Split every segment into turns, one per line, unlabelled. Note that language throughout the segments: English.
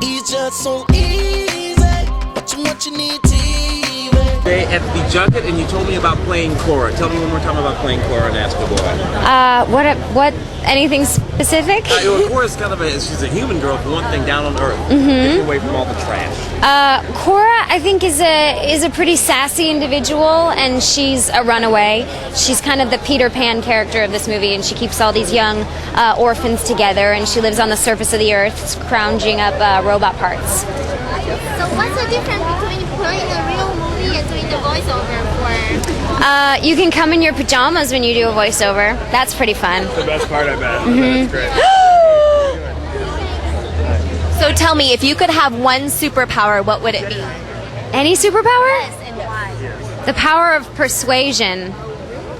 It's just so easy. Watching what you need TV.
At the junket, and you told me about playing Cora. Tell me one more time about playing Cora in Astro Boy.
What? Anything specific?
Cora's kind of she's a human girl for one thing, down on Earth, getting away from all the trash.
Cora, I think, is a pretty sassy individual, and she's a runaway. She's kind of the Peter Pan character of this movie, and she keeps all these young orphans together, and she lives on the surface of the earth, scrounging up robot parts.
So what's the difference between playing a real movie and doing the voiceover for?
You can come in your pajamas when you do a voiceover. That's pretty fun.
That's the best part, I bet. That's great.
So tell me, if you could have one superpower, what would it be?
Any superpower?
Yes, and why?
The power of persuasion.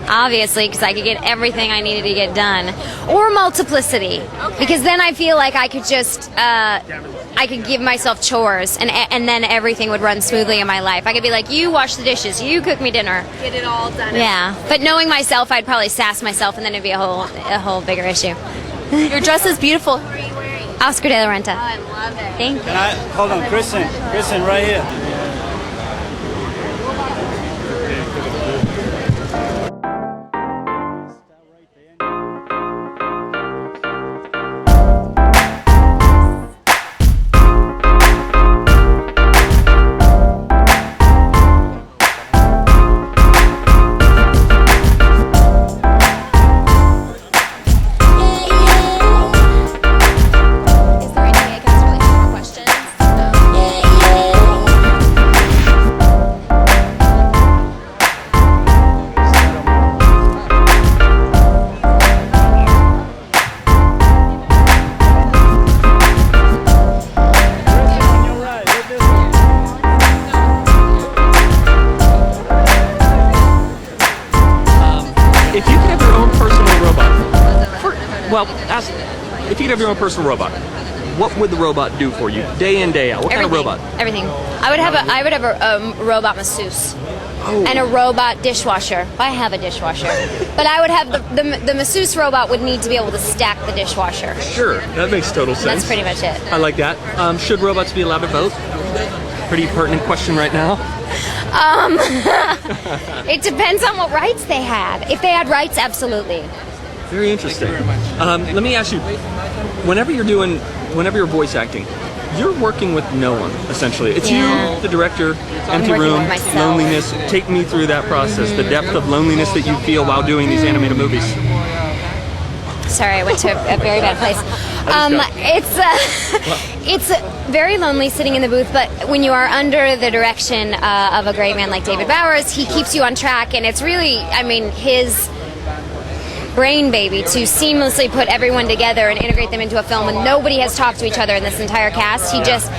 Obviously, because I could get everything I needed to get done. Or multiplicity.
Okay.
Because then I feel like I could just, I could give myself chores, and then everything would run smoothly in my life. I could be like, you wash the dishes, you cook me dinner.
Get it all done.
Yeah. But knowing myself, I'd probably sass myself, and then it'd be a whole bigger issue.
Your dress is beautiful.
What are you wearing?
Oscar de la Renta.
Oh, I love it.
Thank you.
Hold on, Kristen, right here.
Is there any way I can ask really more questions?
If you could have your own personal robot, if you could have your own personal robot, what would the robot do for you, day in, day out? What kind of robot?
Everything. I would have a robot masseuse.
Oh.
And a robot dishwasher. I have a dishwasher. But I would have the masseuse robot would need to be able to stack the dishwasher.
Sure, that makes total sense.
That's pretty much it.
I like that. Should robots be allowed to vote? Pretty pertinent question right now.
It depends on what rights they have. If they had rights, absolutely.
Very interesting. Let me ask you, whenever you're voice acting, you're working with no one, essentially. It's
Yeah.
you, the director, empty
working
room,
with myself.
loneliness. Take me through that process, the depth of loneliness that you feel while doing these animated movies.
Sorry, I went to a very bad place. It's very lonely sitting in the booth, but when you are under the direction of a great man like David Bowers, he keeps you on track, and it's really, I mean, his brain baby to seamlessly put everyone together and integrate them into a film when nobody has talked to each other in this entire cast. He just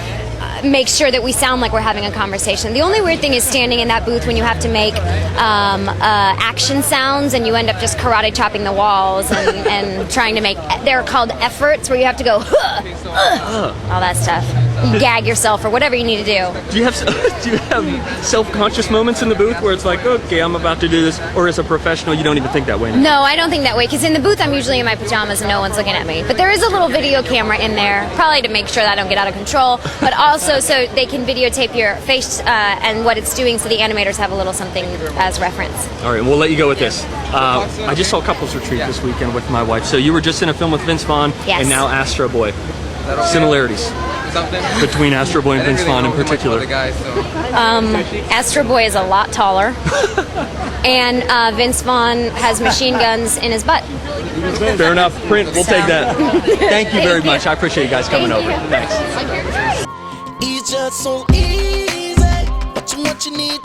makes sure that we sound like we're having a conversation. The only weird thing is standing in that booth when you have to make action sounds and you end up just karate chopping the walls and trying to make, they're called efforts, where you have to go, all that stuff. You gag yourself or whatever you need to do.
Do you have self-conscious moments in the booth where it's like, okay, I'm about to do this, or as a professional, you don't even think that way?
No, I don't think that way, because in the booth I'm usually in my pajamas and no one's looking at me. But there is a little video camera in there, probably to make sure that I don't get out of control, but also so they can videotape your face and what it's doing, so the animators have a little something as reference.
All right, we'll let you go with this. I just saw Couples Retreat this weekend with my wife. So you were just in a film with Vince Vaughn,
Yes.
and now Astro Boy. Similarities between Astro Boy and Vince Vaughn in particular.
Astro Boy is a lot taller, and Vince Vaughn has machine guns in his butt.
Fair enough. Print, we'll take that. Thank you very much. I appreciate you guys coming
Thank
over.
you.
Thanks.
It's just so easy. Watching what you need